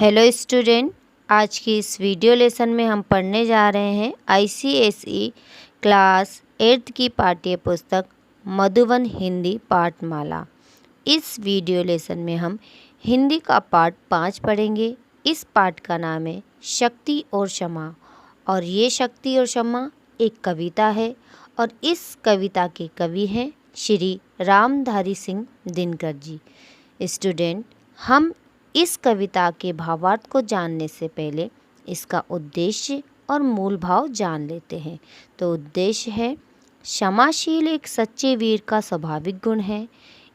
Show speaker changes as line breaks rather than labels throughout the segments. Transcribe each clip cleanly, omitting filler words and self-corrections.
Hello student, आज की इस वीडियो लेसन में हम पढ़ने जा रहे हैं आईसीएसई क्लास 8 की पाठ्य पुस्तक मधुबन हिंदी पाठमाला। इस वीडियो लेसन में हम हिंदी का पाठ 5 पढ़ेंगे। इस पाठ का नाम है शक्ति और क्षमा, और ये शक्ति और क्षमा एक कविता है और इस कविता के कवि हैं श्री रामधारी सिंह दिनकर जी। स्टूडेंट, हम इस कविता के भावार्थ को जानने से पहले इसका उद्देश्य और मूल भाव जान लेते हैं। तो उद्देश्य है, क्षमाशील एक सच्चे वीर का स्वाभाविक गुण है।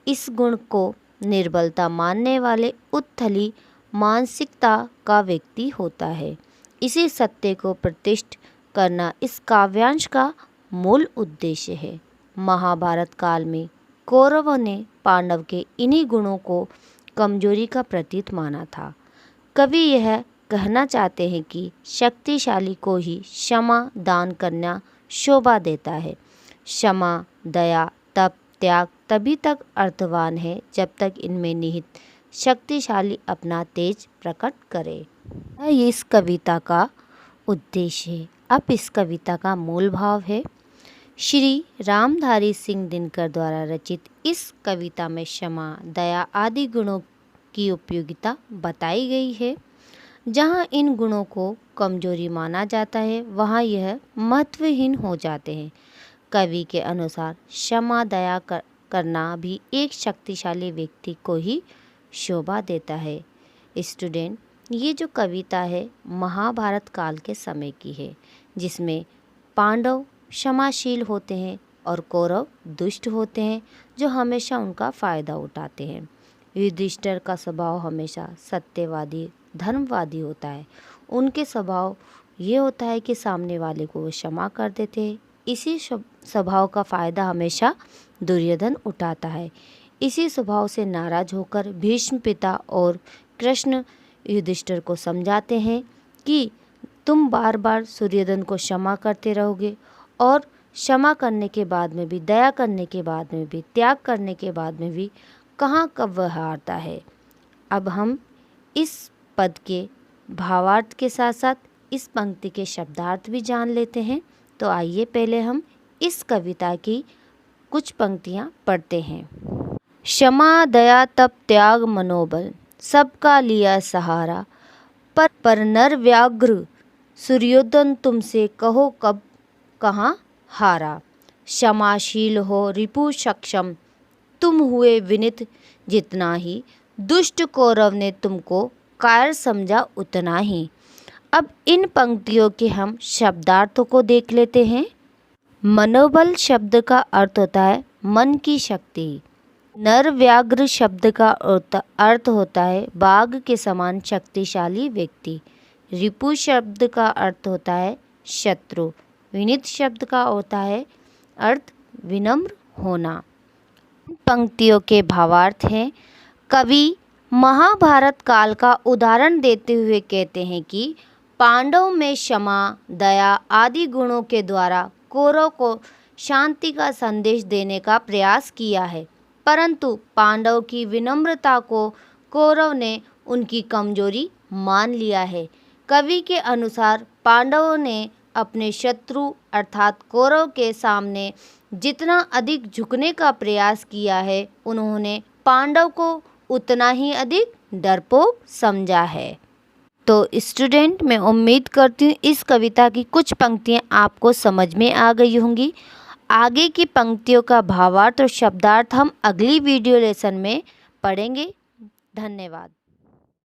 इस गुण को निर्बलता मानने वाले उथली मानसिकता का व्यक्ति होता है। इसी सत्य को प्रतिष्ठित करना इस काव्यांश का मूल उद्देश्य है। महाभारत काल में कौरवों ने पांडव के इन्हीं गुणों को कमजोरी का प्रतीक माना था। कवि यह कहना चाहते हैं कि शक्तिशाली को ही क्षमा दान करना शोभा देता है। क्षमा, दया, तप, त्याग तभी तक अर्थवान है जब तक इनमें निहित शक्तिशाली अपना तेज प्रकट करे। ये इस कविता का उद्देश्य है। अब इस कविता का मूल भाव है। श्री रामधारी सिंह दिनकर द्वारा रचित इस कविता में क्षमा, दया आदि गुणों की उपयोगिता बताई गई है। जहाँ इन गुणों को कमजोरी माना जाता है वहाँ यह महत्वहीन हो जाते हैं। कवि के अनुसार क्षमा दया करना भी एक शक्तिशाली व्यक्ति को ही शोभा देता है। स्टूडेंट, ये जो कविता है महाभारत काल के समय की है, जिसमें पांडव क्षमाशील होते हैं और कौरव दुष्ट होते हैं जो हमेशा उनका फ़ायदा उठाते हैं। युधिष्ठिर का स्वभाव हमेशा सत्यवादी धर्मवादी होता है। उनके स्वभाव ये होता है कि सामने वाले को वो क्षमा कर देते हैं। इसी स्वभाव का फ़ायदा हमेशा दुर्योधन उठाता है। इसी स्वभाव से नाराज होकर भीष्म पिता और कृष्ण युधिष्ठिर को समझाते हैं कि तुम बार बार दुर्योधन को क्षमा करते रहोगे और क्षमा करने के बाद में भी, दया करने के बाद में भी, त्याग करने के बाद में भी कहाँ कब वह हारता है। अब हम इस पद के भावार्थ के साथ साथ इस पंक्ति के शब्दार्थ भी जान लेते हैं। तो आइए पहले हम इस कविता की कुछ पंक्तियाँ पढ़ते हैं। क्षमा, दया, तप, त्याग, मनोबल सबका लिया सहारा, पर नर व्याघ्र सूर्योदन तुमसे कहो कब कहाँ हारा। क्षमाशील हो रिपु सक्षम, तुम हुए विनित जितना ही, दुष्ट कौरव ने तुमको कायर समझा उतना ही। अब इन पंक्तियों के हम शब्दार्थों को देख लेते हैं। मनोबल शब्द का अर्थ होता है मन की शक्ति। नर व्याघ्र शब्द का अर्थ होता है बाघ के समान शक्तिशाली व्यक्ति। रिपु शब्द का अर्थ होता है शत्रु। विनीत शब्द का होता है अर्थ विनम्र होना। पंक्तियों के भावार्थ हैं। कवि महाभारत काल का उदाहरण देते हुए कहते हैं कि पांडव में क्षमा, दया आदि गुणों के द्वारा कौरव को शांति का संदेश देने का प्रयास किया है, परंतु पांडव की विनम्रता को कौरव ने उनकी कमजोरी मान लिया है। कवि के अनुसार पांडवों ने अपने शत्रु अर्थात कौरव के सामने जितना अधिक झुकने का प्रयास किया है, उन्होंने पांडव को उतना ही अधिक डरपोक समझा है। तो स्टूडेंट, मैं उम्मीद करती हूँ इस कविता की कुछ पंक्तियाँ आपको समझ में आ गई होंगी। आगे की पंक्तियों का भावार्थ और शब्दार्थ हम अगली वीडियो लेसन में पढ़ेंगे। धन्यवाद।